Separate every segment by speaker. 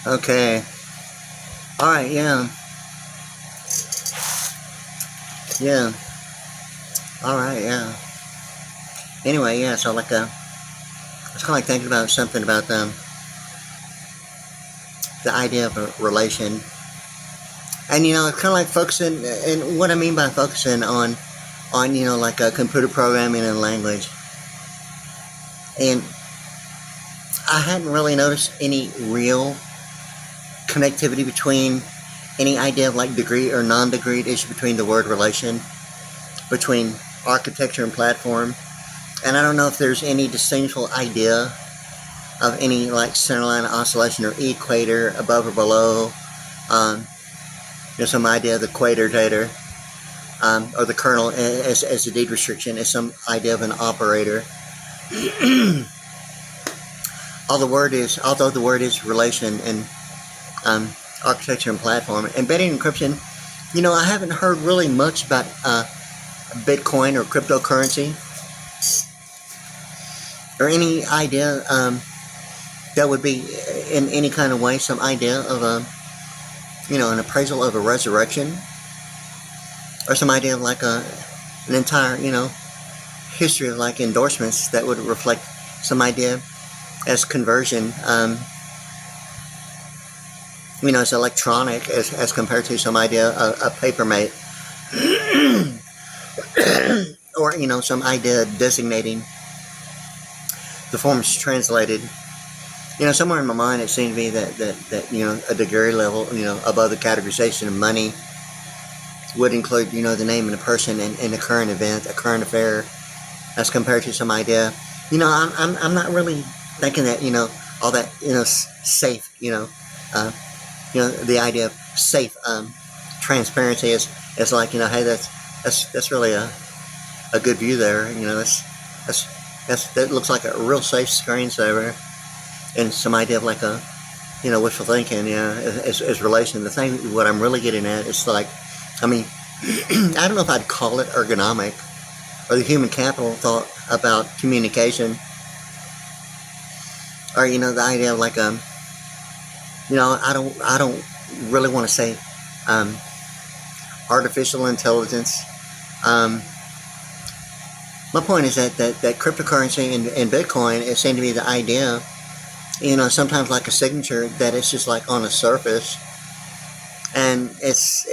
Speaker 1: Okay. Alright, yeah. Yeah. Alright, yeah. Anyway, yeah, so like, I was kind of like thinking about something about the idea of a relation. And, it's kind of like focusing, and what I mean by focusing on like a computer programming and language. And I hadn't really noticed any real connectivity between any idea of like degree or non-degreed issue between the word relation, between architecture and platform. And I don't know if there's any distinguishable idea of any like centerline oscillation or equator above or below. There's some idea of the quater data, or the kernel as a deed restriction, as some idea of an operator. Although the word is relation and architecture and platform, embedding encryption, I haven't heard really much about Bitcoin or cryptocurrency, or any idea that would be in any kind of way some idea of an appraisal of a resurrection, or some idea of like an entire history of like endorsements that would reflect some idea as conversion, as electronic as compared to some idea of paper made, or some idea designating the forms translated. Somewhere in my mind it seemed to me that a degree level above the categorization of money would include the name of the person and a current event, a current affair, as compared to some idea. I'm not really thinking that all that safe the idea of safe transparency is like hey, that's really a good view there. That looks like a real safe screensaver, and some idea of like a wishful thinking as relation. The thing, what I'm really getting at is like, I don't know if I'd call it ergonomic or the human capital thought about communication, or the idea of like I don't really want to say artificial intelligence. My point is that cryptocurrency and Bitcoin, it seemed to be the idea, sometimes like a signature that it's just like on the surface, and it's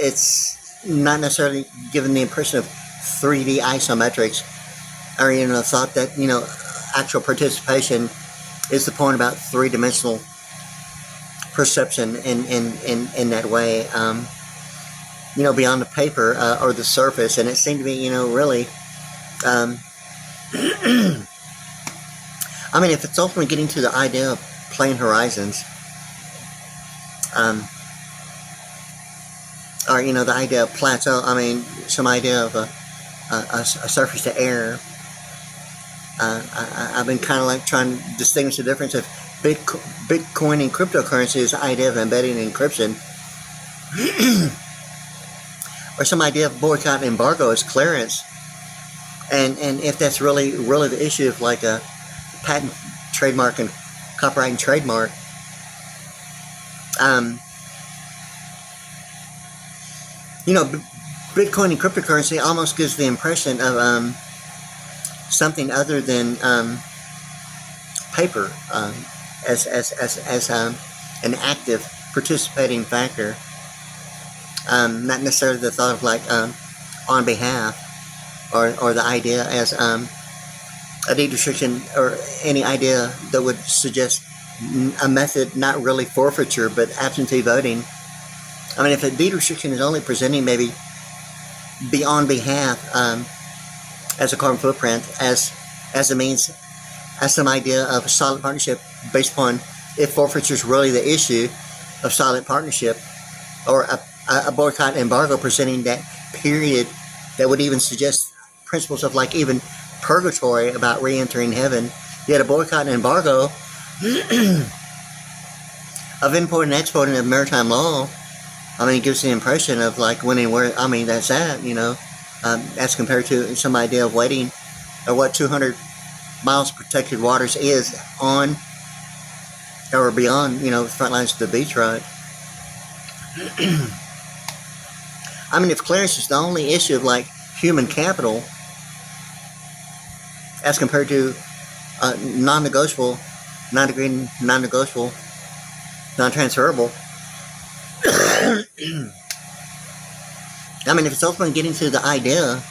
Speaker 1: not necessarily given the impression of 3D isometrics, or the thought that actual participation is the point about three-dimensional perception in that way, beyond the paper or the surface. And it seemed to be really if it's ultimately getting to the idea of plane horizons, or the idea of plateau, some idea of a surface to air. I've been kind of like trying to distinguish the difference of Bitcoin and cryptocurrency is the idea of embedding encryption, or some idea of boycott and embargo as clearance, and if that's really the issue of like a patent, trademark, and copyright and trademark. Bitcoin and cryptocurrency almost gives the impression of something other than paper as an active participating factor, not necessarily the thought of like on behalf, or the idea as a deed restriction, or any idea that would suggest a method not really forfeiture but absentee voting. If a deed restriction is only presenting maybe on behalf as a carbon footprint, as a means, as some idea of a silent partnership based upon if forfeiture is really the issue of silent partnership, or a boycott embargo presenting that period that would even suggest principles of like even purgatory about re-entering heaven. Yet a boycott and embargo of import and exporting of maritime law, it gives the impression of like when and where, that's that, as compared to some idea of waiting, or what 200 miles of protected waters is on or beyond, the front lines of the beach road. I mean, if clearance is the only issue of like human capital as compared to non-negotiable, non-degrading, non-negotiable, non-transferable. I mean, if it's ultimately getting to the idea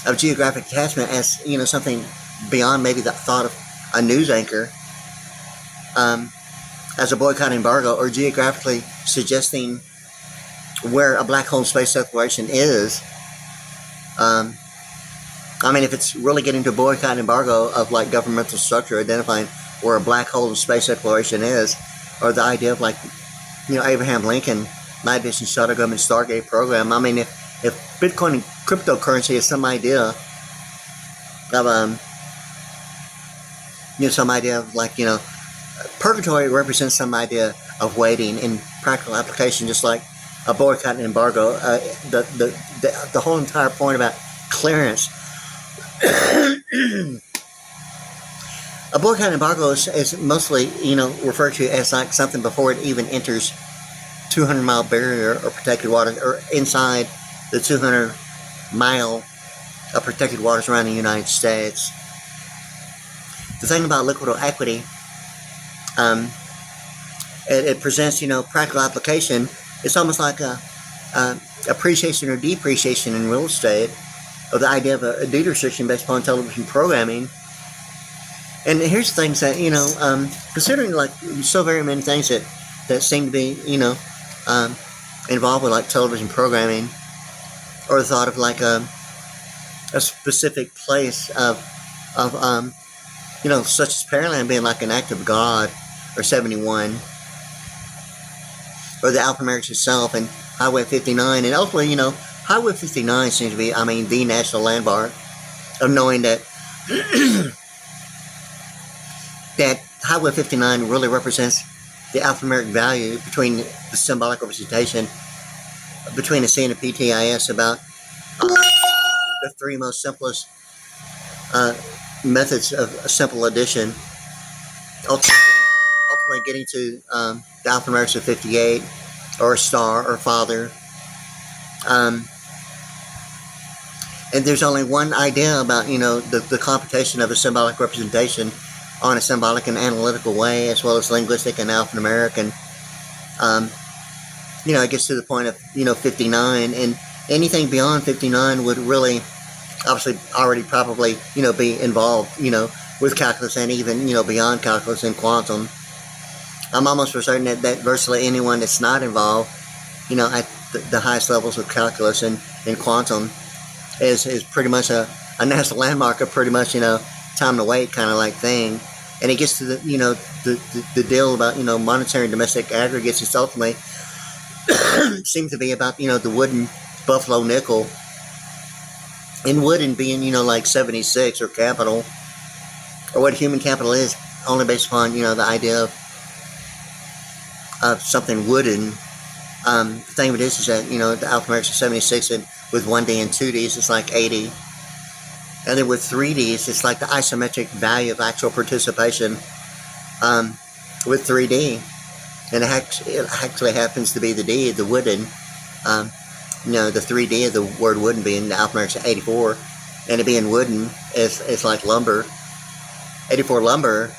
Speaker 1: of geographic attachment as, something beyond maybe the thought of a news anchor, as a boycott embargo, or geographically suggesting where a black hole space exploration is. I mean, if it's really getting to boycott embargo of like governmental structure identifying where a black hole in space exploration is, or the idea of like, Abraham Lincoln, night vision shuttle government Stargate program. I mean, if Bitcoin and cryptocurrency is some idea of, some idea of like, purgatory represents some idea of waiting in practical application, just like a boycott and embargo. The whole entire point about clearance. A boycott and embargo is mostly, referred to as like something before it even enters 200-mile barrier or protected waters, or inside the 200-mile of protected waters around the United States. The thing about liquidal equity, it presents, practical application. It's almost like a appreciation or depreciation in real estate, of the idea of a deed restriction based upon television programming. And here's the things that, considering like so very many things that seem to be, involved with like television programming, or the thought of like a specific place of such as Pearland being like an act of God, or 71, or the Alpha Americas itself, and Highway 59, and ultimately, Highway 59 seems to be, the national landmark of knowing that that Highway 59 really represents the alphanumeric value between the symbolic representation between a C and a PTIS about the three most simplest methods of simple addition, ultimately getting to the alphanumerics of 58, or a star, or father. And there's only one idea about, the computation of a symbolic representation on a symbolic and analytical way, as well as linguistic and alphanumeric. And, it gets to the point of, 59. And anything beyond 59 would really, obviously, already probably, be involved, with calculus, and even, beyond calculus and quantum. I'm almost for certain that virtually anyone that's not involved, at the highest levels of calculus and quantum is pretty much a national landmark of pretty much, time to wait kind of like thing. And it gets to the deal about, monetary and domestic aggregates. It's ultimately seems to be about, the wooden buffalo nickel, and wooden being, like 76, or capital, or what human capital is, only based upon, the idea of something wooden. The thing of it is that, the alphanumerics are 76, and with 1D and 2Ds, it's like 80. And then with 3Ds, it's like the isometric value of actual participation with 3D. And it actually happens to be the D, the wooden. The 3D of the word wooden being the alphanumerics are 84. And it being wooden is like lumber. 84 lumber.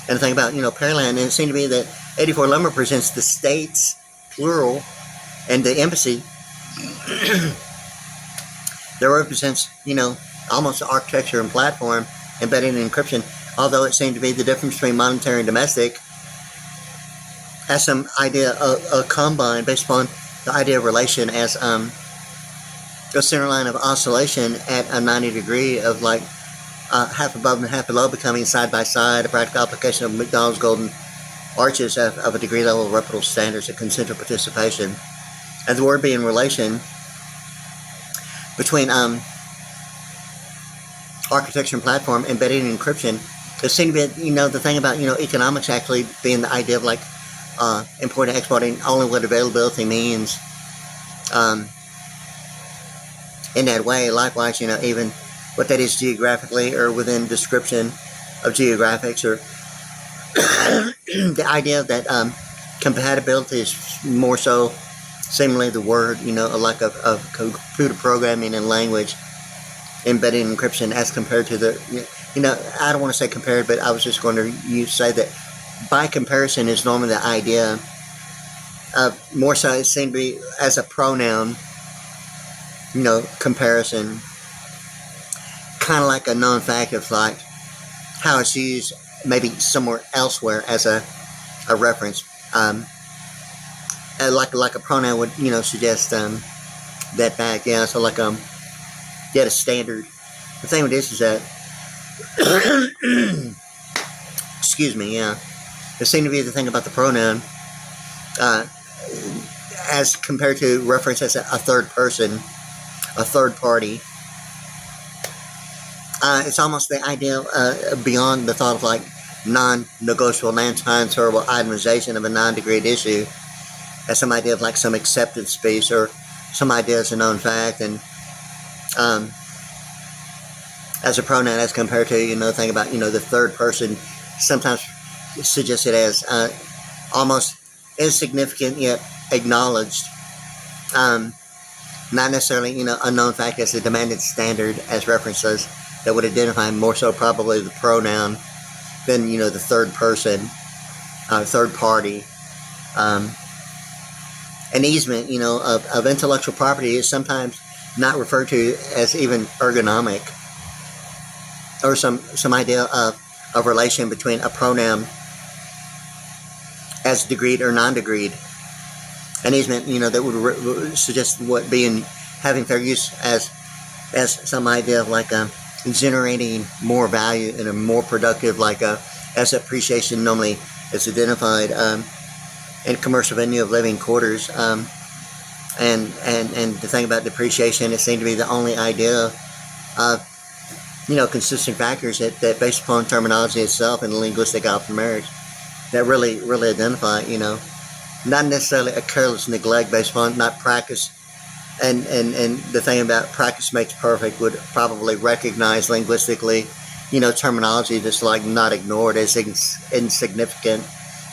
Speaker 1: And the thing about, Pearland, and it seemed to be that 84 lumber presents the states, plural, and the embassy. That represents, almost the architecture and platform embedded in encryption, although it seemed to be the difference between monetary and domestic has some idea of combine based upon the idea of relation as a center line of oscillation at a 90 degree of like half above and half below becoming side by side, a practical application of McDonald's golden arches of a degree level of reputable standards of concentric participation. And the word being relation between architecture and platform embedded in encryption. There seemed to be, the thing about, economics actually being the idea of like importing, exporting only what availability means. In that way, likewise, even what that is geographically, or within description of geographics, or the idea that compatibility is more so seemingly the word, like of computer programming and language embedded encryption as compared to the, I don't want to say compared, but I was just going to say that by comparison is normally the idea of more so it seemed to be as a pronoun, comparison, kind of like a known fact of like how it's used maybe somewhere elsewhere as a reference. Like a pronoun would, suggest that fact. Yeah, so like a standard. The thing with this is that excuse me, yeah. There seemed to be the thing about the pronoun as compared to reference as a third person, a third party. It's almost the idea beyond the thought of like non-negotiable, non-transferable itemization of a non-degreed issue as some idea of like some accepted space or some idea as a known fact, and as a pronoun as compared to, think about, the third person sometimes suggested as almost insignificant yet acknowledged, not necessarily, a known fact as a demanded standard as references that would identify more so probably the pronoun than, the third person, third party. An easement, of intellectual property is sometimes not referred to as even ergonomic, or some idea of relation between a pronoun as degreed or non-degreed. An easement, that would suggest what being having fair use as some idea of like generating more value in a more productive, like as appreciation normally is identified in commercial venue of living quarters, and the thing about depreciation, it seemed to be the only idea of consistent factors that based upon terminology itself and linguistic alphanumerics that really identify, not necessarily a careless neglect based upon not practice, and the thing about practice makes perfect would probably recognize linguistically, terminology that's like not ignored as insignificant,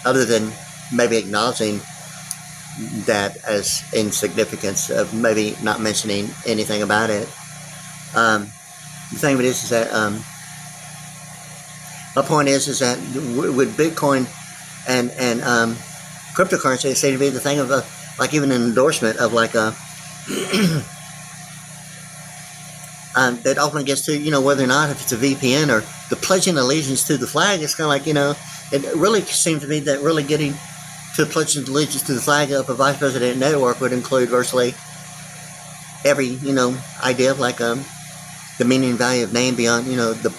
Speaker 1: other than maybe acknowledging that as insignificance of maybe not mentioning anything about it. The thing of it is that my point is that with Bitcoin and cryptocurrency, it seems to be the thing of like even an endorsement of like a that often gets to whether or not if it's a VPN or the pledging allegiance to the flag. It's kind of like it really seems to me that really getting to pledge allegiance to the flag of a vice president network would include virtually every idea of like the meaning and value of name beyond the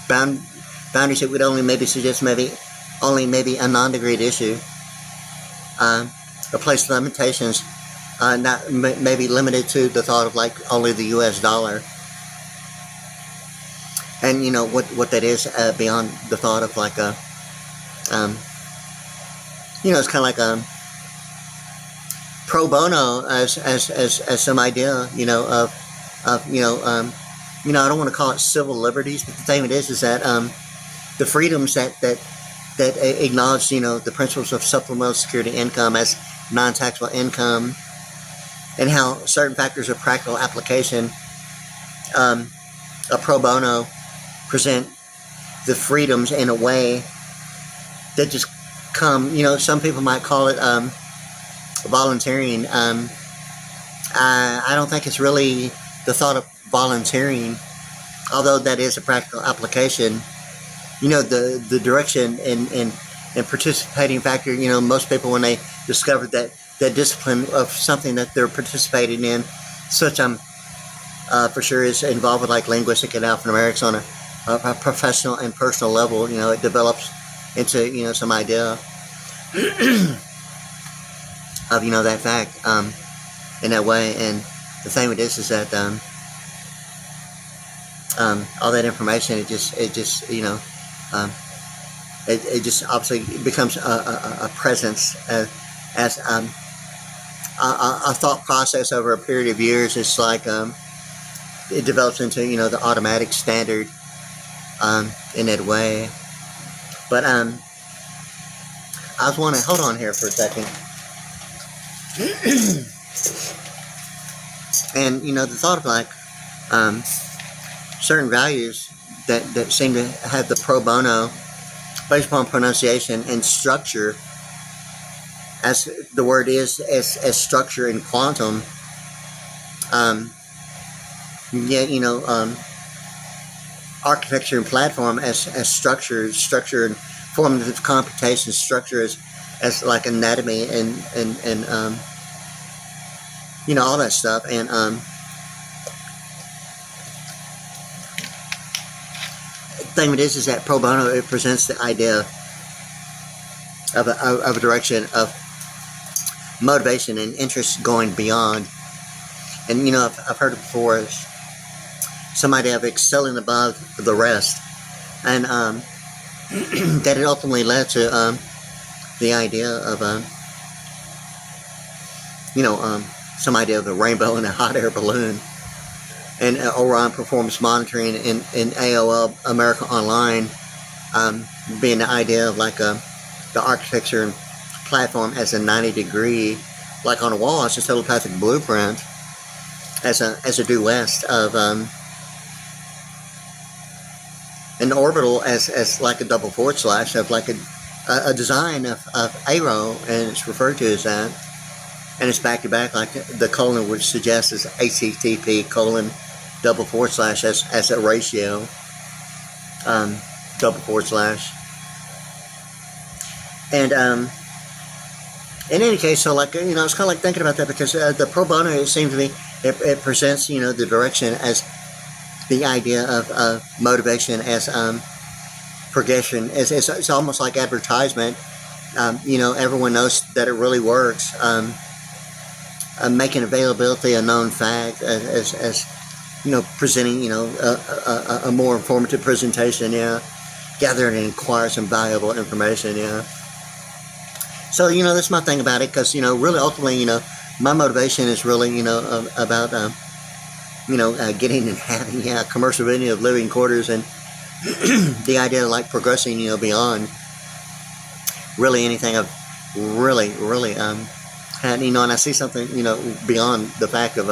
Speaker 1: boundaries that would only maybe suggest maybe a non-degreed issue, or place limitations not maybe limited to the thought of like only the US dollar, and what that is beyond the thought of like a it's kind of like a pro bono as some idea of I don't want to call it civil liberties, but the thing it is that the freedoms that acknowledge the principles of supplemental security income as non-taxable income, and how certain factors of practical application a pro bono present the freedoms in a way that just come, some people might call it volunteering. I don't think it's really the thought of volunteering, although that is a practical application. The direction and participating factor, most people when they discovered that discipline of something that they're participating in, such for sure is involved with like linguistic and alphanumerics on a professional and personal level. It develops into some idea of that fact in that way. And the thing with this is that all that information, it just obviously becomes a presence as a thought process over a period of years. It's like it develops into the automatic standard in that way. But I was wanting to hold on here for a second. And the thought of like certain values that seem to have the pro bono based upon pronunciation and structure, as the word is, as structure in quantum. Architecture and platform as structure and formative computation, structure as like anatomy and all that stuff. And the thing of it is that pro bono, it presents the idea of a direction of motivation and interest going beyond. And I've heard it before, as some idea of excelling above the rest, and that it ultimately led to the idea of some idea of a rainbow in a hot air balloon. And Orion Performance Monitoring in AOL America Online, being the idea of like the architecture and platform as a 90-degree, like on a wall, it's a telepathic blueprint, as a due west of an orbital as like a double forward slash of like a design of arrow, and it's referred to as that, and it's back to back like the colon would suggest as HTTP colon double forward slash as a ratio, double forward slash. And in any case, so like it's kind of like thinking about that, because the pro bono, it seems to me, it presents the direction as the idea of motivation as progression. It's almost like advertisement. Everyone knows that it really works. Making availability a known fact as presenting a more informative presentation. Gather and acquire some valuable information. So that's my thing about it, because really ultimately my motivation is really about getting and having a commercial venue of living quarters, and the idea of like progressing beyond really anything I've really had, and I see something beyond the fact of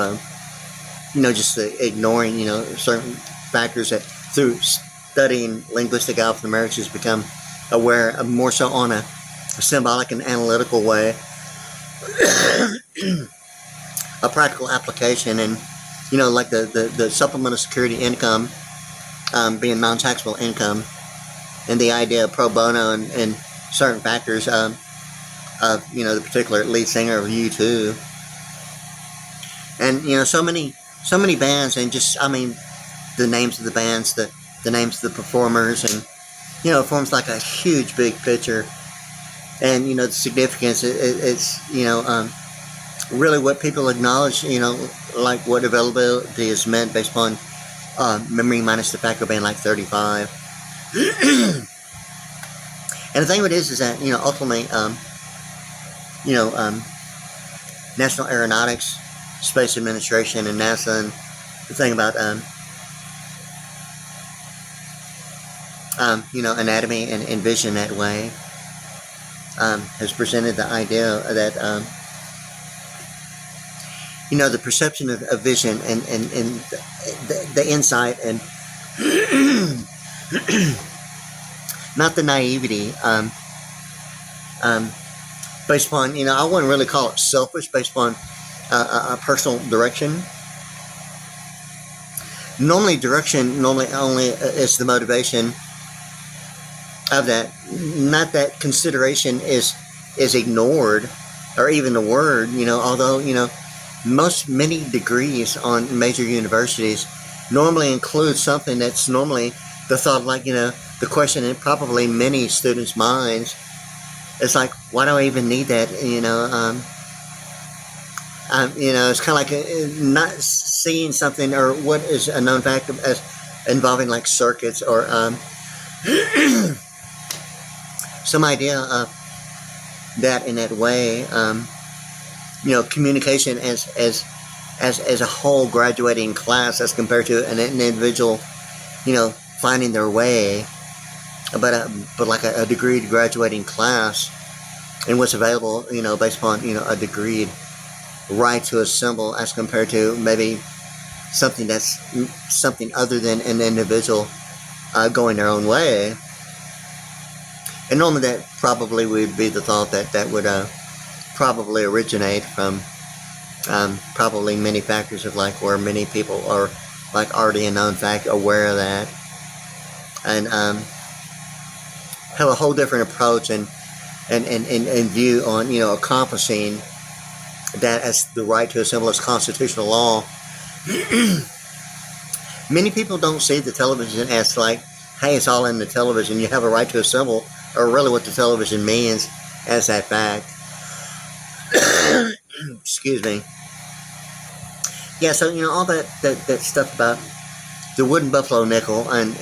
Speaker 1: just ignoring certain factors that through studying linguistic alphanumerics has become aware of, more so on a symbolic and analytical way, a practical application. And like the supplemental security income being non-taxable income, and the idea of pro bono and certain factors of the particular lead singer of U2, and so many bands, and just the names of the bands, the names of the performers, and it forms like a huge big picture. And the significance, it's really what people acknowledge, like what availability is meant based upon memory minus the factor being like 35. And the thing of it is that ultimately National Aeronautics, Space Administration, and NASA, and the thing about anatomy and vision that way, has presented the idea that the perception of vision and the insight, and not the naivety, based upon I wouldn't really call it selfish, based upon a personal direction. Normally only is the motivation of that. Not that consideration is ignored, or even the word, although many degrees on major universities normally include something that's normally the thought, like the question in probably many students' minds is like, why do I even need that? It's kind of like not seeing something, or what is a known fact as involving like circuits, or some idea of that in that way. Communication as a whole graduating class, as compared to an individual, finding their way. But like a degree graduating class, and what's available, based upon, a decreed right to assemble, as compared to maybe something that's something other than an individual going their own way. And normally that probably would be the thought that would probably originate from probably many factors of like where many people are like already a known fact, aware of that, and have a whole different approach and view on accomplishing that as the right to assemble as constitutional law. Many people don't see the television as like, hey, it's all in the television, you have a right to assemble, or really what the television means as that fact. Excuse me. Yeah, so all that stuff about the wooden buffalo nickel, and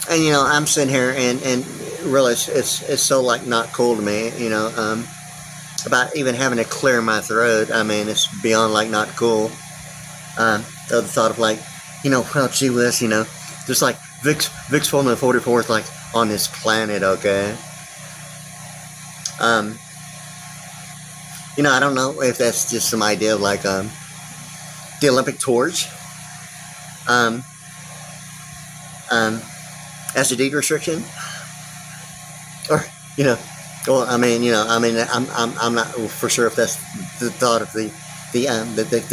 Speaker 1: I'm sitting here and really it's so like not cool to me, about even having to clear my throat. I mean, it's beyond like not cool. The thought of like, well, gee whiz, there's like Vic's Formula 44 is like on this planet, okay? I don't know if that's just some idea of like the Olympic torch as a deed restriction, or well, I'm not for sure if that's the thought of the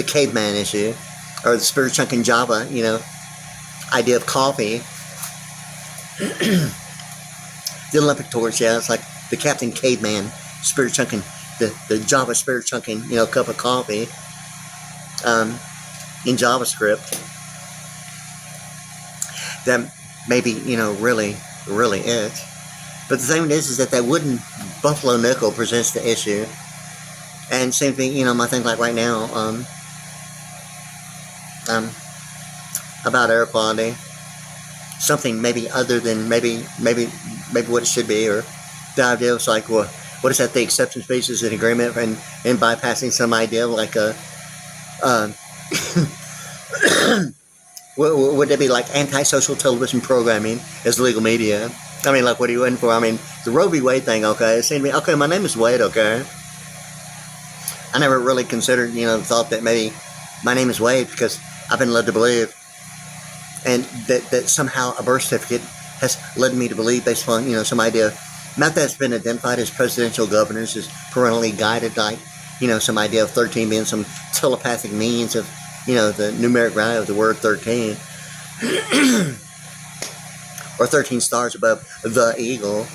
Speaker 1: caveman issue, or the spirit chunk in Java, idea of coffee. The Olympic torch, yeah, it's like the Captain Caveman spirit chunking, the Java spirit chunking, cup of coffee in JavaScript. That maybe, really it. But the thing is that wooden buffalo nickel presents the issue. And same thing, my thing like right now, about air quality. Something maybe other than maybe what it should be, or the idea was like, well, what is that, the acceptance basis and agreement, and bypassing some idea of like a would it be like antisocial television programming as legal media? I mean, like, what are you waiting for? I mean, the Roe v. Wade thing, okay, it seemed to me, okay, my name is Wade, okay. I never really considered, thought that maybe my name is Wade because I've been led to believe, and that somehow a birth certificate has led me to believe, based upon, some idea, not that it's been identified as presidential governors, as parentally guided, like, some idea of 13 being some telepathic means of, the numeric value of the word 13. Or 13 stars above the eagle.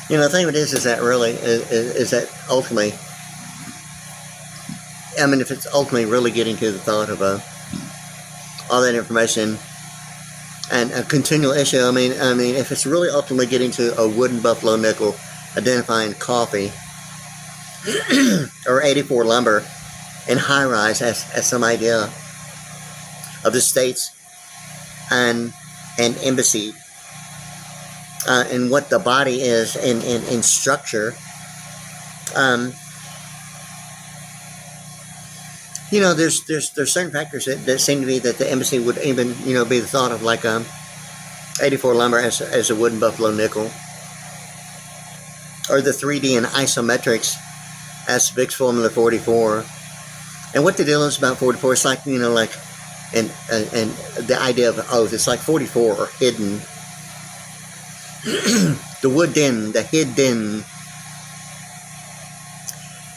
Speaker 1: The thing of it is that really, is that ultimately, I mean, if it's ultimately really getting to the thought of all that information and a continual issue, I mean, if it's really ultimately getting to a wooden buffalo nickel identifying coffee or 84 lumber and high rise as some idea of the states and embassy, and what the body is in structure, there's certain factors that seem to be that the embassy would even, be the thought of like 84 lumber as a wooden buffalo nickel, or the 3D and isometrics as Vic's Formula 44. And what the deal is about 44, it's like, like, and the idea of oath, it's like 44 or hidden. The wooden, the hidden,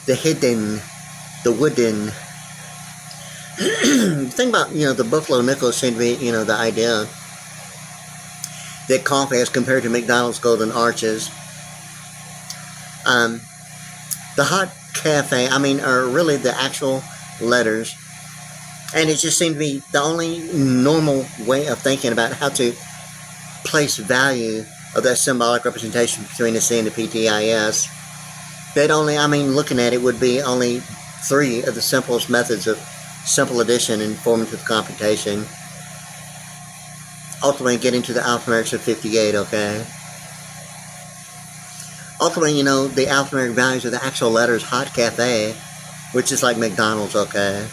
Speaker 1: the wooden. The thing about, the buffalo nickel seemed to be, the idea that coffee, as compared to McDonald's Golden Arches, the hot cafe, are really the actual letters, and it just seemed to be the only normal way of thinking about how to place value of that symbolic representation between the C and the PTIS. That only, looking at it, would be only 3 of the simplest methods of simple addition and formative computation, ultimately getting to the alphanumerics of 58, okay? Ultimately, the alphanumeric values of the actual letters hot cafe, which is like McDonald's, okay,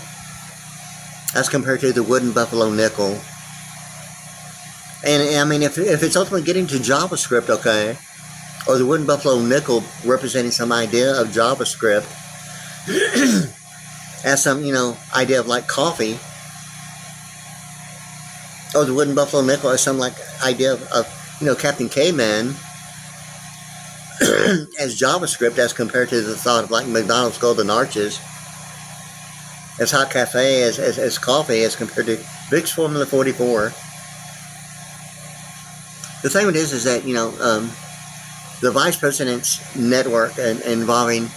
Speaker 1: as compared to the wooden buffalo nickel. And if it's ultimately getting to JavaScript, okay, or the wooden buffalo nickel representing some idea of JavaScript as some, idea of like coffee, or the wooden buffalo nickel as some like idea of Captain Caveman as JavaScript as compared to the thought of like McDonald's Golden Arches, as Hot Cafe as coffee as compared to Vic's Formula 44. The thing with this is that, the vice president's network involving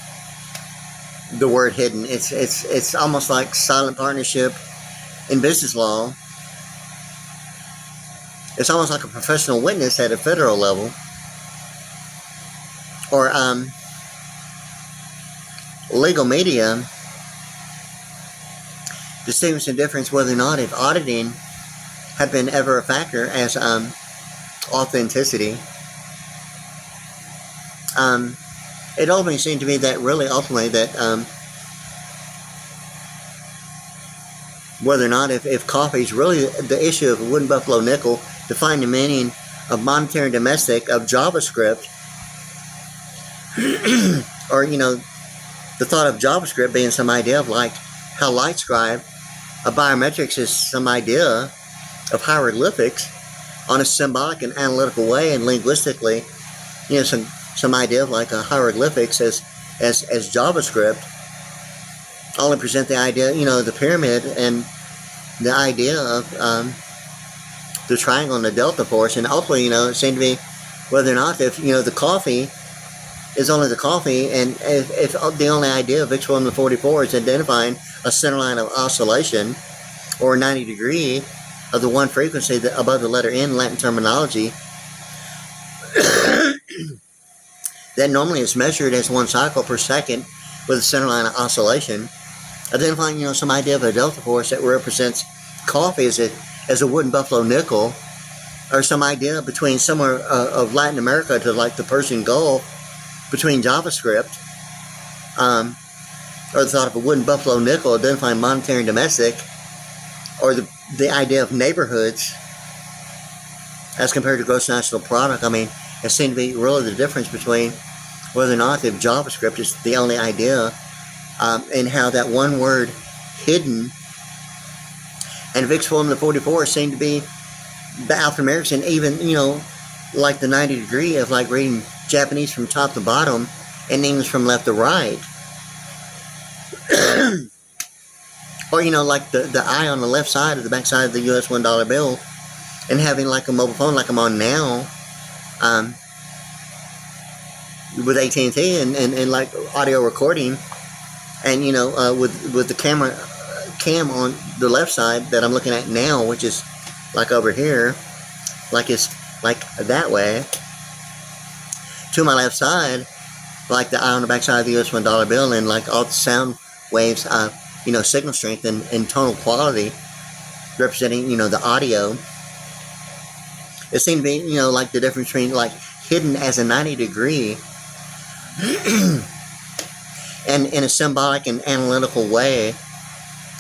Speaker 1: the word hidden, it's almost like silent partnership in business law. It's almost like a professional witness at a federal level, or legal media distinguish the difference whether or not if auditing had been ever a factor as authenticity. It ultimately seemed to me that really ultimately that whether or not if coffee is really the issue of a wooden buffalo nickel, define the meaning of monetary and domestic of JavaScript, or the thought of JavaScript being some idea of like how LightScribe, a biometrics is some idea of hieroglyphics on a symbolic and analytical way, and linguistically, some idea of like a hieroglyphics as JavaScript only present the idea, the pyramid and the idea of the triangle and the delta force, and ultimately, it seemed to be whether or not if the coffee is only the coffee, and if the only idea of Vic's Formula 44 is identifying a center line of oscillation or 90 degree of the one frequency that above the letter N, Latin terminology, that normally is measured as 1 cycle per second with a center line of oscillation, identifying some idea of a delta force that represents coffee as a wooden buffalo nickel, or some idea between somewhere of Latin America to like the Persian Gulf between JavaScript, or the thought of a wooden buffalo nickel identifying monetary and domestic, or the idea of neighborhoods as compared to gross national product. I mean, it seemed to be really the difference between whether or not if JavaScript is the only idea, and how that one word hidden and Vic's Formula 44 seemed to be the alphanumerics, and even like the 90 degree of like reading Japanese from top to bottom and English from left to right. Or like the eye on the left side of the back side of the US $1 bill, and having like a mobile phone like I'm on now, with AT&T and like audio recording, and with the cam on the left side that I'm looking at now, which is like over here, like it's like that way to my left side, like the eye on the back side of the US $1 bill, and like all the sound waves, signal strength and tonal quality representing the audio. It seemed to be like the difference between like hidden as a 90 degree and in a symbolic and analytical way.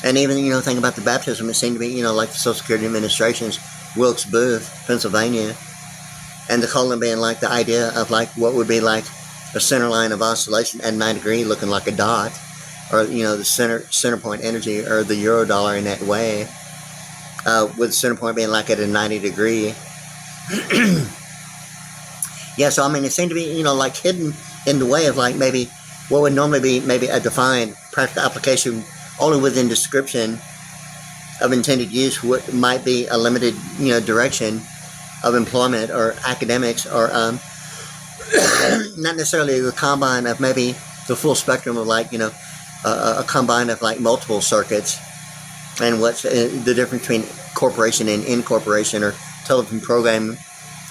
Speaker 1: And even think about the baptism, it seemed to be like the Social Security Administration's Wilkes Booth, Pennsylvania, and the colon being like the idea of like what would be like a center line of oscillation at 90 degree looking like a dot, or the center point energy, or the euro dollar in that way, with the center point being like at a 90 degree. Yeah, so I mean, it seemed to be like hidden in the way of like maybe what would normally be maybe a defined practical application only within description of intended use, what might be a limited direction of employment or academics, or not necessarily the combine of maybe the full spectrum of like a combine of like multiple circuits, and what's the difference between corporation and incorporation, or telephone programming,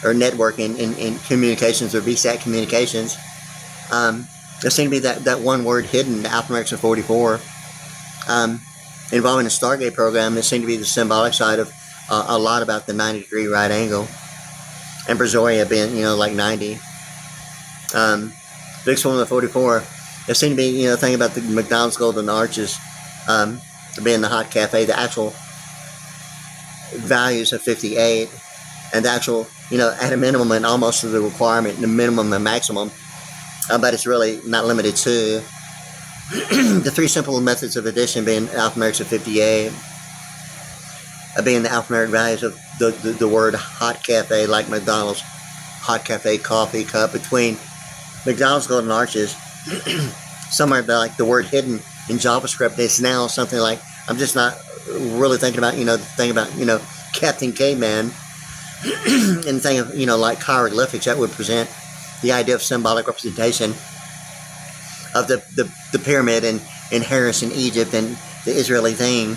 Speaker 1: or networking in communications, or VSAT communications. There seemed to be that one word hidden, the alphanumerics of 44, involving a Stargate program. There seemed to be the symbolic side of a lot about the 90 degree right angle, and Brazoria being like 90. Vic's Formula 44. There seemed to be thing about the McDonald's Golden Arches being the Hot Cafe, the actual values of 58, and the actual at a minimum and almost to the requirement, the minimum and maximum, but it's really not limited to. The three simple methods of addition being alphanumerics of 58, being the alphanumeric values of the word hot cafe, like McDonald's hot cafe coffee cup, between McDonald's golden arches. Somewhere like the word hidden in JavaScript is now something like, I'm just not really thinking about, the thing about, Captain Caveman, and the thing of, like hieroglyphics that would present the idea of symbolic representation of the pyramid in Harris in Egypt, and the Israeli thing,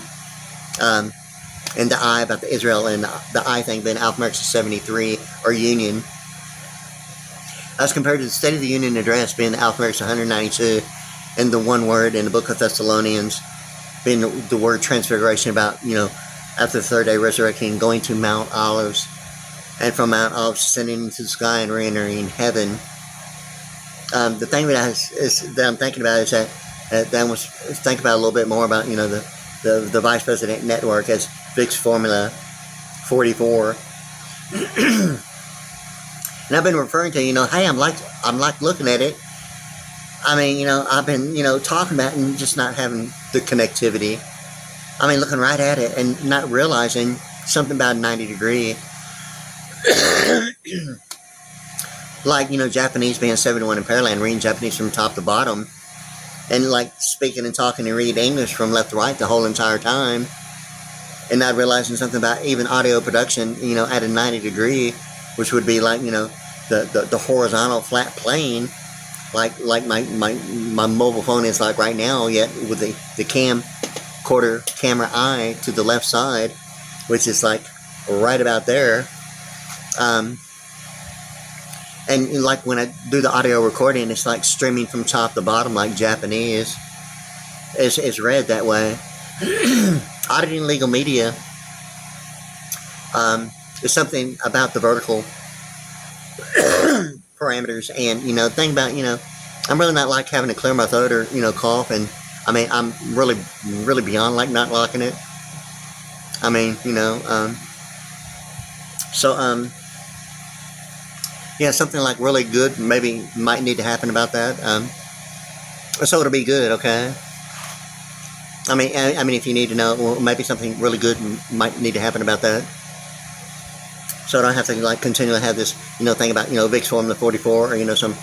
Speaker 1: and the I about the Israel, and the I thing being alphanumerics of 73, or Union, as compared to the State of the Union address being the alphanumerics 192, and the one word in the book of Thessalonians being the word transfiguration, about, after the third day resurrecting, going to Mount Olives, and from Mount Olives ascending into the sky and re-entering heaven. The thing that I'm thinking about is that I was thinking about a little bit more about, the Vice President network as Vic's Formula 44. And I've been referring to, hey, I'm like looking at it. I mean, I've been, talking about it and just not having the connectivity. I mean, looking right at it and not realizing something about 90 degree. Like, Japanese being 71 in Pearland, reading Japanese from top to bottom, and like speaking and talking and reading English from left to right the whole entire time, and not realizing something about even audio production, at a 90 degree, which would be like, the horizontal flat plane, like my mobile phone is like right now, yet with the camcorder camera eye to the left side, which is like right about there. And like when I do the audio recording, it's like streaming from top to bottom, like Japanese. It's read that way. Auditing legal media is something about the vertical parameters, and thing about, I'm really not like having to clear my throat or cough, and I mean, I'm really beyond like not liking it. I mean, yeah, something like really good maybe might need to happen about that. So it'll be good, okay? I mean, if you need to know, well, maybe something really good might need to happen about that. So I don't have to like continually have this, thing about, Vic's Formula 44, or, some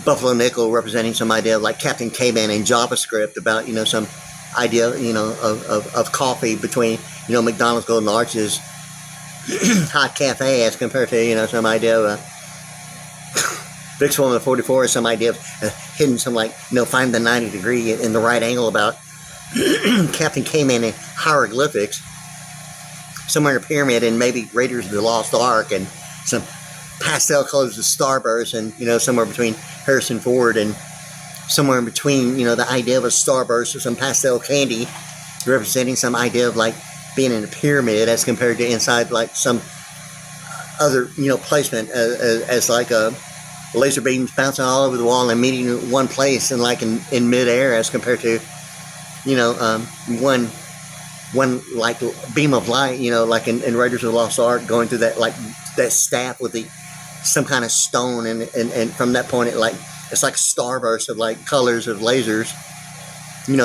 Speaker 1: Buffalo Nickel representing some idea of like Captain Caveman in JavaScript about, some idea, of coffee between, McDonald's golden arches, hot cafe, as compared to, some idea of Vic's Formula 44 is some idea of hidden, some like, find the 90 degree in the right angle about Captain Caveman in hieroglyphics, somewhere in a pyramid, and maybe Raiders of the Lost Ark, and some pastel colors of Starburst, and somewhere between Harrison Ford, and somewhere in between, the idea of a Starburst or some pastel candy representing some idea of like being in a pyramid, as compared to inside like some other placement as like a laser beams bouncing all over the wall and meeting in one place and like in midair, as compared to one like beam of light, like in Raiders of the Lost Ark, going through that like that staff with some kind of stone, and from that point it's like a starburst of like colors of lasers,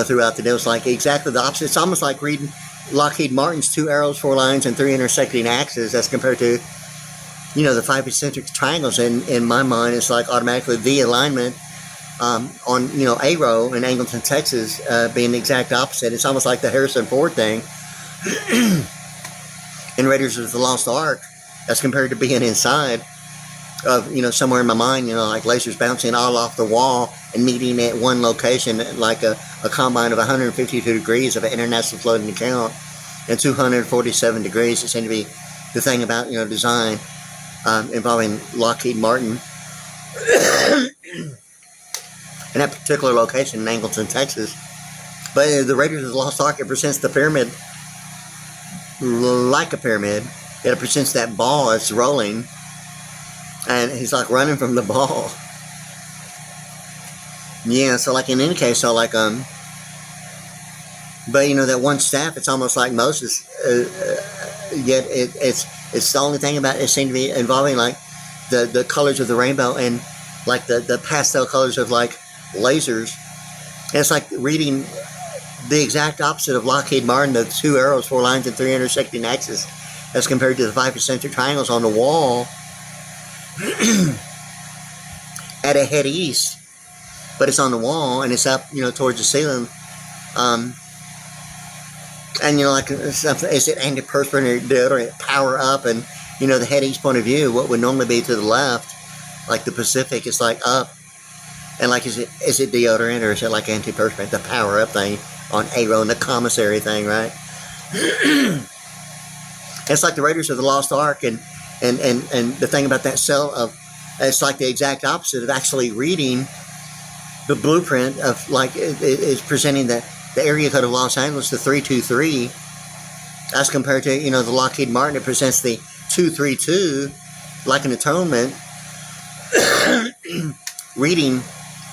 Speaker 1: throughout the day. It's like exactly the opposite. It's almost like reading Lockheed Martin's 2 arrows, 4 lines, and 3 intersecting axes, as compared to the 5 concentric triangles. In my mind, it's like automatically the alignment on Arrow in Angleton, Texas, being the exact opposite. It's almost like the Harrison Ford thing in Raiders of the Lost Ark, as compared to being inside of somewhere in my mind, like lasers bouncing all off the wall and meeting at one location, like a combine of 152 degrees of an international floating account, and 247 degrees. It seemed to be the thing about design involving Lockheed Martin. In that particular location in Angleton, Texas. But the Raiders of the Lost Ark, it presents the pyramid like a pyramid. It presents that ball that's rolling, and he's like running from the ball. Yeah, so like in any case, so like but that one staff, it's almost like Moses yet it's the only thing about it seemed to be involving like the colors of the rainbow and like the pastel colors of like lasers. And it's like reading the exact opposite of Lockheed Martin, the 2 arrows, 4 lines, and 3 intersecting axes, as compared to the 5 concentric triangles on the wall at a head east. But it's on the wall and it's up, towards the ceiling. And like is it antiperspirant or deodorant, power up, and the head east point of view, what would normally be to the left, like the Pacific, is like up. And like is it deodorant or is it like antiperspirant, the power up thing on Arrow and the commissary thing, right? It's like the Raiders of the Lost Ark, and the thing about that cell of, it's like the exact opposite of actually reading the blueprint of like it's presenting the area code of Los Angeles, the 323, as compared to the Lockheed Martin, it presents the 232 like an atonement, reading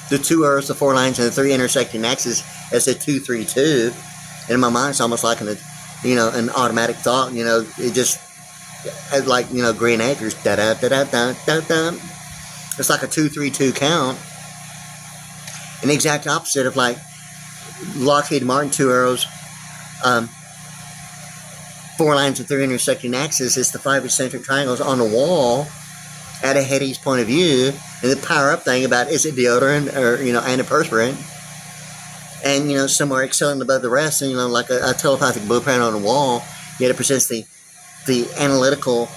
Speaker 1: the 2 arrows, the 4 lines, and the 3 intersecting axes as a 232. And in my mind, it's almost like an automatic thought. It just like Green Acres, da da da da da da da. It's like a 232 count. An exact opposite of like Lockheed Martin, 2 arrows, 4 lines and 3 intersecting axes is the 5 eccentric triangles on the wall at a head east point of view, and the power up thing about is it deodorant or antiperspirant, and somewhere excelling above the rest, and like a telepathic blueprint on the wall, yet it presents the analytical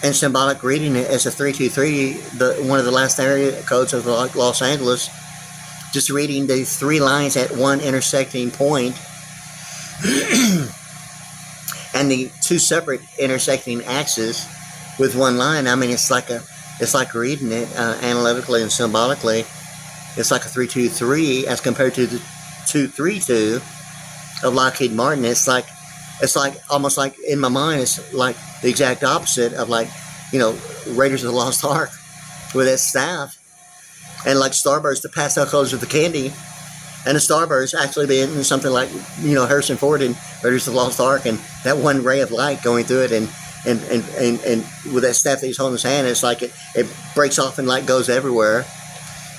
Speaker 1: and symbolic reading it as a 323, one of the last area codes of Los Angeles, just reading the 3 lines at one intersecting point and the 2 separate intersecting axes with 1 line. I mean, it's like reading it analytically and symbolically. It's like a 323 as compared to the 232 of Lockheed Martin. It's like almost like in my mind, it's like the exact opposite of like Raiders of the Lost Ark with that staff, and like Starburst, the pastel colors of the candy, and the Starburst actually being something like Harrison Ford in Raiders of the Lost Ark, and that one ray of light going through it, and with that staff that he's holding in his hand, it's like it breaks off and light goes everywhere.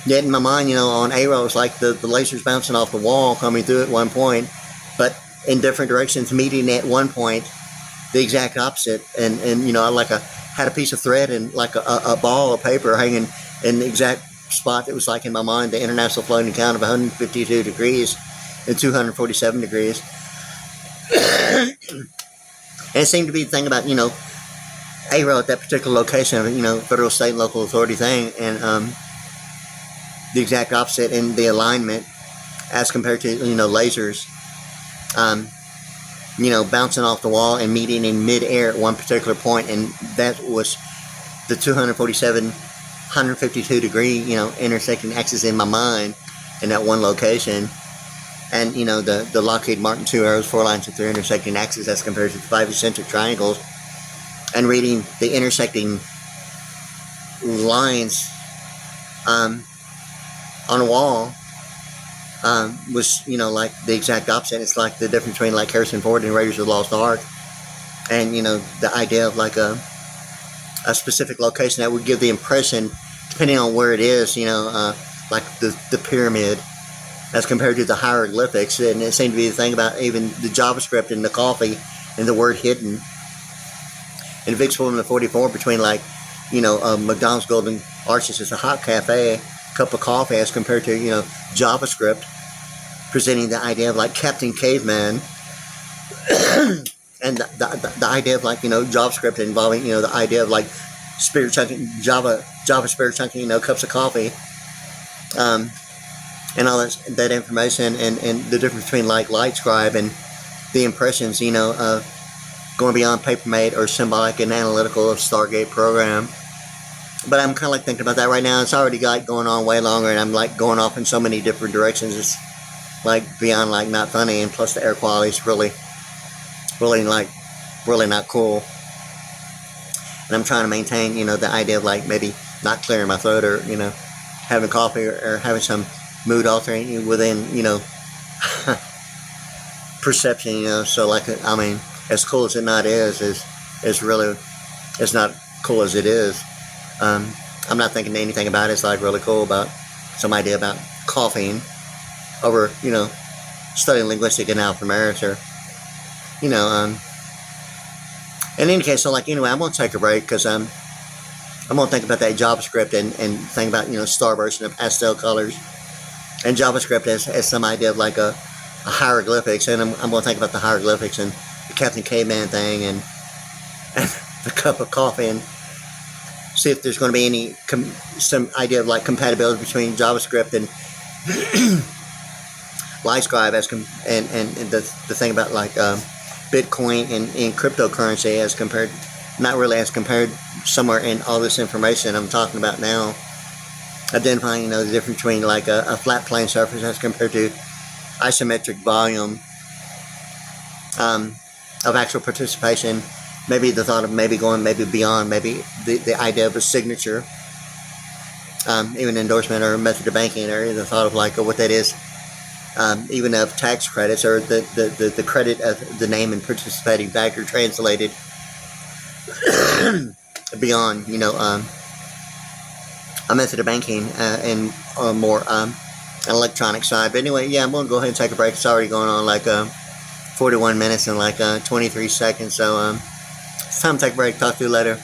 Speaker 1: Yet in my mind, on Arrow, it's like the lasers bouncing off the wall coming through at one point, but in different directions, meeting at one point the exact opposite. And I had a piece of thread and like a ball of paper hanging in the exact spot that was like in my mind the international floating count of 152 degrees and 247 degrees. And it seemed to be the thing about Arrow at that particular location of federal, state, and local authority thing, and the exact opposite in the alignment as compared to lasers bouncing off the wall and meeting in mid-air at one particular point, and that was the 247, 152 degree, intersecting axis in my mind in that one location. And, the Lockheed Martin 2 arrows, 4 lines, and 3 intersecting axes as compared to the 5 eccentric triangles, and reading the intersecting lines on a wall was like the exact opposite. It's like the difference between like Harrison Ford and Raiders of the Lost Ark, and the idea of like a specific location that would give the impression, depending on where it is, like the pyramid as compared to the hieroglyphics. And it seemed to be the thing about even the JavaScript and the coffee and the word hidden. And Vic's Formula 44 between like McDonald's Golden Arches is a hot cafe, cup of coffee, as compared to JavaScript presenting the idea of like Captain Caveman, and the idea of like JavaScript involving the idea of like spirit chunking Java spirit chunking cups of coffee, and all that information, and the difference between like LightScribe and the impressions of going beyond paper-made or symbolic and analytical of Stargate program. But I'm kind of like thinking about that right now. It's already got going on way longer, and I'm like going off in so many different directions. It's like beyond like not funny, and plus the air quality is really not cool. And I'm trying to maintain the idea of like maybe not clearing my throat, or having coffee, or having some mood altering within perception. So like I mean, as cool as it not is really, it's not cool as it is. I'm not thinking anything about it. It's like really cool about some idea about coughing over, you know, studying linguistic and alphanumerics, or, you know, in any case, so like, anyway, I'm going to take a break because I'm going to think about that JavaScript and think about, you know, starburst and pastel colors and JavaScript as some idea of like a hieroglyphics, and I'm going to think about the hieroglyphics and the Captain Caveman thing and the cup of coffee, and see if there's going to be any some idea of like compatibility between JavaScript and LiveScribe and the thing about like Bitcoin and cryptocurrency as compared, not really as compared, somewhere in all this information I'm talking about now, identifying, you know, the difference between like a flat plane surface as compared to isometric volume of actual participation. Maybe the thought of maybe going maybe beyond, maybe the idea of a signature, even endorsement or method of banking, or the thought of like what that is, even of tax credits, or the credit of the name and participating factor translated beyond, you know, a method of banking and more an electronic side. But anyway, yeah, I'm going to go ahead and take a break. It's already going on like 41 minutes and like 23 seconds. So it's time to take a break. Talk to you later.